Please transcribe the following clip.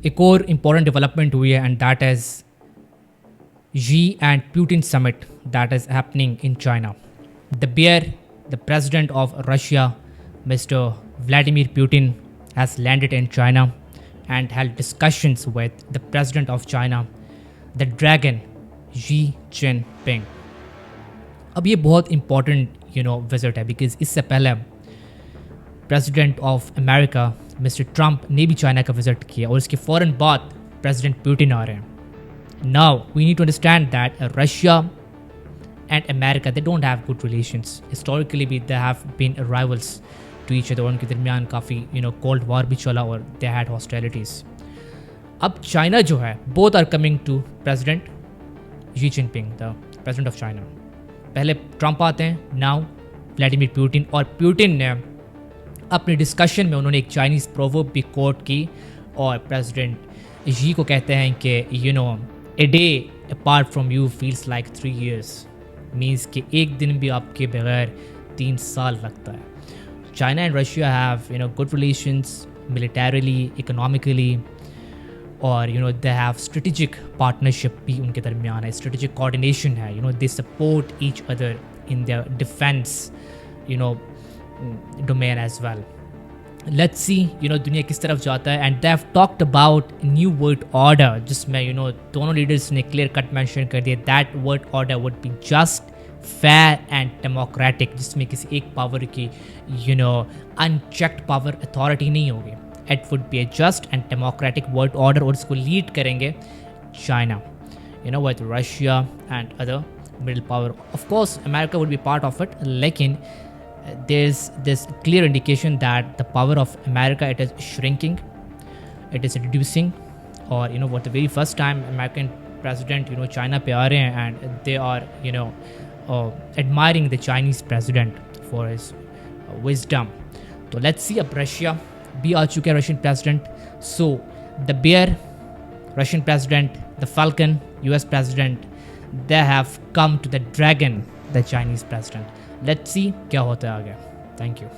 एक और important development हुई है and that is Xi and Putin summit that is happening in China. The bear, the president of Russia, Mr. Vladimir Putin, has landed in China and held discussions with the president of China, the dragon, Xi Jinping. अब ये बहुत important visit है because इससे पहले president of America mister Trump ने भी China का visit किया और इसके फ़ौरन बाद प्रेसिडेंट पुतिन आ रहे हैं. Now we need to understand that Russia and America, they don't have good relations. Historically they have been rivals to each other. उनके दरमियान काफ़ी cold war भी चला और they had hostilities. अब चाइना जो है both are coming to President Xi Jinping, the President of China. पहले ट्रंप आते हैं, now व्लादिमीर पुतिन. और पुतिन ने अपने डिस्कशन में उन्होंने एक चाइनीज़ प्रोवर्ब भी कोट की और प्रेसिडेंट जी को कहते हैं कि A day apart from you feels like 3 years. Means कि एक दिन भी आपके बगैर 3 साल लगता है. China and Russia have good relations militarily, economically, और they have strategic partnership भी उनके दरमियान है, strategic coordination है. They support each other in their defense domain as well. Let's see दुनिया किस तरफ जाता है. And they have talked about new world order जिसमें दोनों लीडर्स ने क्लियर कट मेंशन कर दिया that world order would be just fair and democratic, जिसमें किसी एक पावर की अनचेक्ड पावर अथॉरिटी नहीं होगी. It would be A just and democratic world order और इसको लीड करेंगे China with Russia and other middle power. Of course America would be part of it, लेकिन there's this clear indication that the power of America, it is shrinking, it is reducing. or for the very first time American president China पे आ रहे हैं and they are admiring the Chinese president for his wisdom. So let's see. अब Russia भी आ चुके हैं Russian president. So the bear, Russian president, the falcon, US president, they have come to the dragon, the Chinese president. Let's see क्या होता है आगे. Thank you.